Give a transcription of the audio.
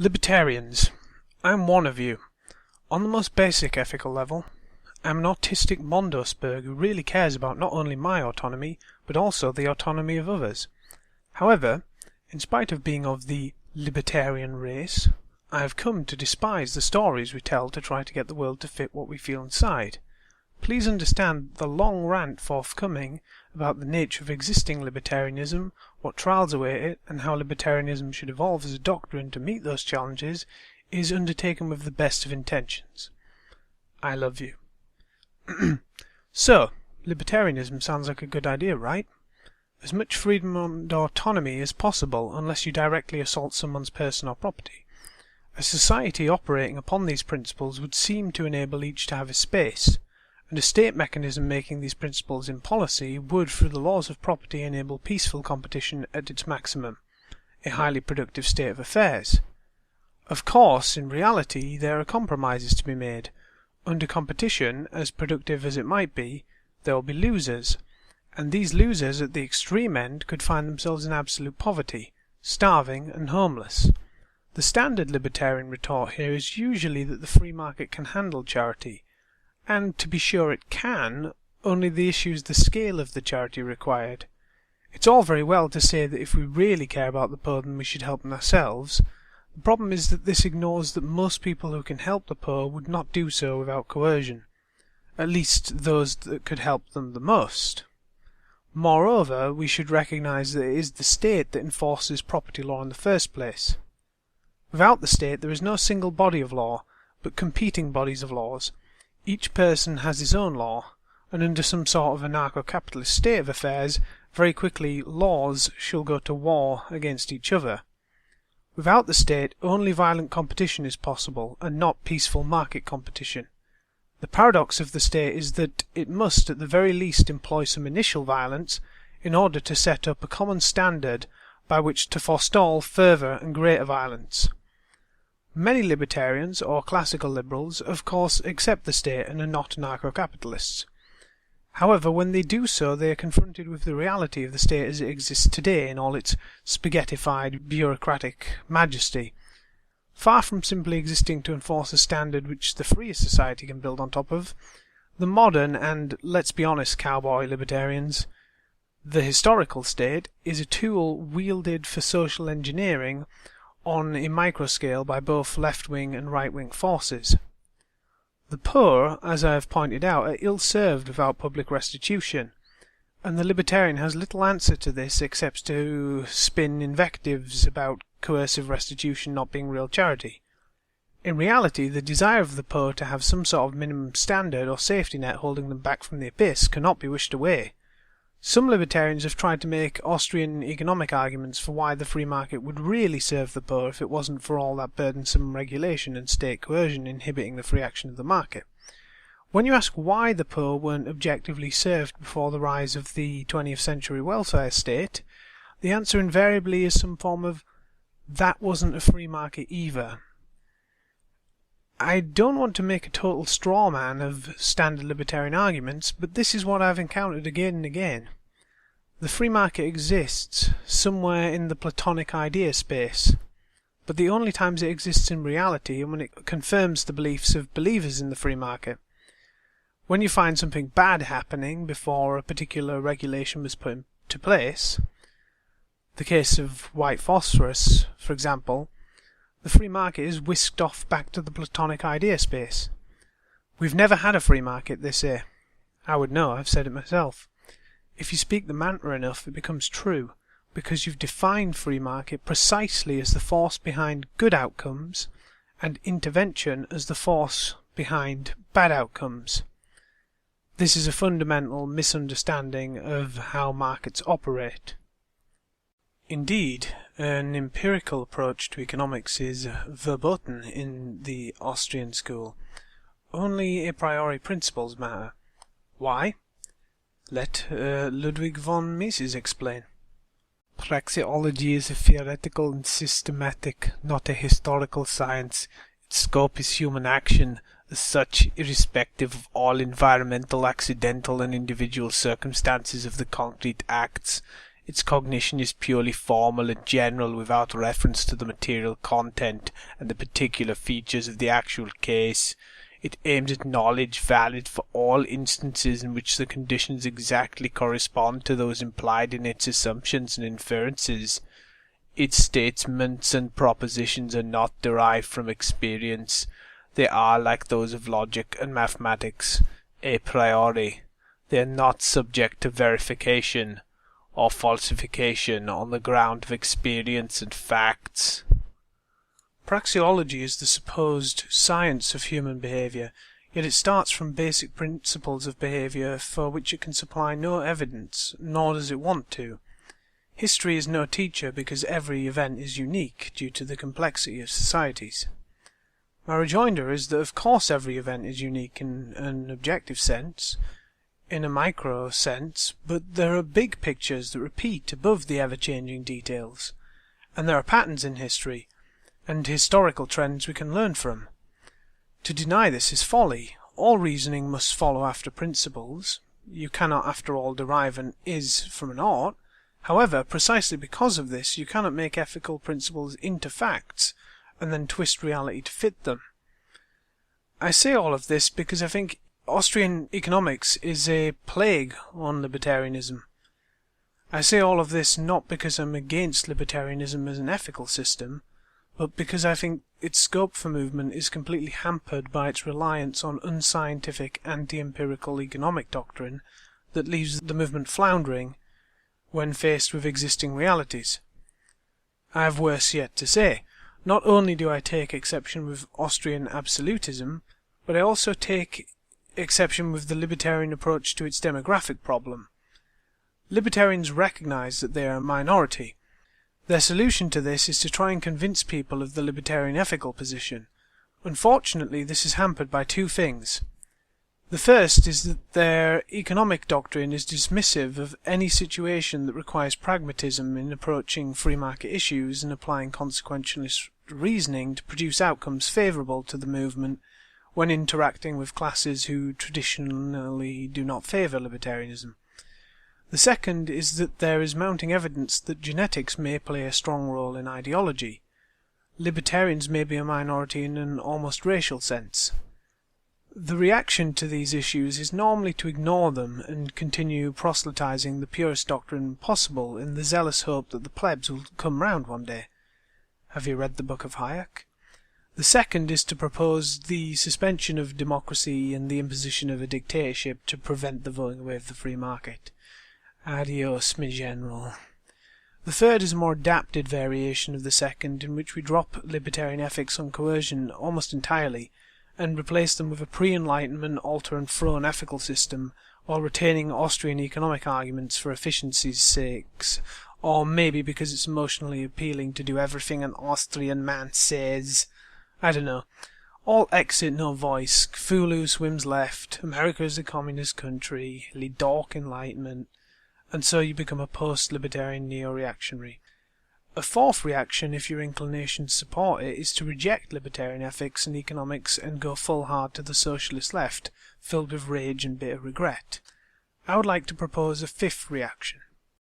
Libertarians. I'm one of you. On the most basic ethical level, I'm an autistic Mondosberg who really cares about not only my autonomy, but also the autonomy of others. However, in spite of being of the libertarian race, I have come to despise the stories we tell to try to get the world to fit what we feel inside. Please understand the long rant forthcoming about the nature of existing libertarianism, what trials await it, and how libertarianism should evolve as a doctrine to meet those challenges is undertaken with the best of intentions. I love you. So, libertarianism sounds like a good idea, right? As much freedom and autonomy as possible unless you directly assault someone's person or property. A society operating upon these principles would seem to enable each to have a space, and a state mechanism making these principles in policy would, through the laws of property, enable peaceful competition at its maximum, a highly productive state of affairs. Of course, in reality, there are compromises to be made. Under competition, as productive as it might be, there will be losers, and these losers at the extreme end could find themselves in absolute poverty, starving and homeless. The standard libertarian retort here is usually that the free market can handle charity, and to be sure it can, only the issue is the scale of the charity required. It's all very well to say that if we really care about the poor then we should help them ourselves. The problem is that this ignores that most people who can help the poor would not do so without coercion, at least those that could help them the most. Moreover, we should recognise that it is the state that enforces property law in the first place. Without the state there is no single body of law, but competing bodies of laws. Each person has his own law, and under some sort of anarcho-capitalist state of affairs, very quickly laws shall go to war against each other. Without the state, only violent competition is possible, and not peaceful market competition. The paradox of the state is that it must at the very least employ some initial violence in order to set up a common standard by which to forestall further and greater violence. Many libertarians, or classical liberals, of course accept the state and are not anarcho-capitalists. However, when they do so, they are confronted with the reality of the state as it exists today in all its spaghettified, bureaucratic majesty. Far from simply existing to enforce a standard which the freest society can build on top of, the modern and, let's be honest, cowboy libertarians, the historical state is a tool wielded for social engineering on a microscale by both left-wing and right-wing forces. The poor, as I have pointed out, are ill-served without public restitution, and the libertarian has little answer to this except to spin invectives about coercive restitution not being real charity. In reality, the desire of the poor to have some sort of minimum standard or safety net holding them back from the abyss cannot be wished away. Some libertarians have tried to make Austrian economic arguments for why the free market would really serve the poor if it wasn't for all that burdensome regulation and state coercion inhibiting the free action of the market. When you ask why the poor weren't objectively served before the rise of the 20th century welfare state, the answer invariably is some form of "that wasn't a free market either." I don't want to make a total straw man of standard libertarian arguments, but this is what I've encountered again and again. The free market exists somewhere in the Platonic idea space, but the only times it exists in reality are when it confirms the beliefs of believers in the free market. When you find something bad happening before a particular regulation was put into place, the case of white phosphorus, for example, the free market is whisked off back to the Platonic idea space. We've never had a free market, they say. I would know, I've said it myself. If you speak the mantra enough, it becomes true, because you've defined free market precisely as the force behind good outcomes, and intervention as the force behind bad outcomes. This is a fundamental misunderstanding of how markets operate. Indeed, an empirical approach to economics is verboten in the Austrian school. Only a priori principles matter. Why? Let Ludwig von Mises explain. Praxeology is a theoretical and systematic, not a historical science. Its scope is human action, as such, irrespective of all environmental, accidental, and individual circumstances of the concrete acts. Its cognition is purely formal and general without reference to the material content and the particular features of the actual case. It aims at knowledge valid for all instances in which the conditions exactly correspond to those implied in its assumptions and inferences. Its statements and propositions are not derived from experience. They are, like those of logic and mathematics, a priori. They are not subject to verification or falsification on the ground of experience and facts. Praxeology is the supposed science of human behaviour, yet it starts from basic principles of behaviour for which it can supply no evidence, nor does it want to. History is no teacher because every event is unique due to the complexity of societies. My rejoinder is that of course every event is unique in an objective sense, in a micro sense, but there are big pictures that repeat above the ever-changing details, and there are patterns in history, and historical trends we can learn from. To deny this is folly. All reasoning must follow after principles. You cannot, after all, derive an is from an ought. However, precisely because of this, you cannot make ethical principles into facts, and then twist reality to fit them. I say all of this because I think Austrian economics is a plague on libertarianism. I say all of this not because I'm against libertarianism as an ethical system, but because I think its scope for movement is completely hampered by its reliance on unscientific, anti-empirical economic doctrine that leaves the movement floundering when faced with existing realities. I have worse yet to say. Not only do I take exception with Austrian absolutism, but I also take exception with the libertarian approach to its demographic problem. Libertarians recognize that they are a minority. Their solution to this is to try and convince people of the libertarian ethical position. Unfortunately, this is hampered by two things. The first is that their economic doctrine is dismissive of any situation that requires pragmatism in approaching free market issues and applying consequentialist reasoning to produce outcomes favourable to the movement when interacting with classes who traditionally do not favour libertarianism. The second is that there is mounting evidence that genetics may play a strong role in ideology. Libertarians may be a minority in an almost racial sense. The reaction to these issues is normally to ignore them and continue proselytizing the purest doctrine possible in the zealous hope that the plebs will come round one day. Have you read the book of Hayek? The second is to propose the suspension of democracy and the imposition of a dictatorship to prevent the going away of the free market. Adios, my general. The third is a more adapted variation of the second, in which we drop libertarian ethics on coercion almost entirely, and replace them with a pre-Enlightenment alter and thrown ethical system, while retaining Austrian economic arguments for efficiency's sakes, or maybe because it's emotionally appealing to do everything an Austrian man says. I don't know. All exit, no voice. Cthulhu swims left. America is a communist country. Dark Enlightenment. And so you become a post-libertarian neo-reactionary. A fourth reaction, if your inclinations support it, is to reject libertarian ethics and economics and go full hard to the socialist left, filled with rage and bitter regret. I would like to propose a fifth reaction.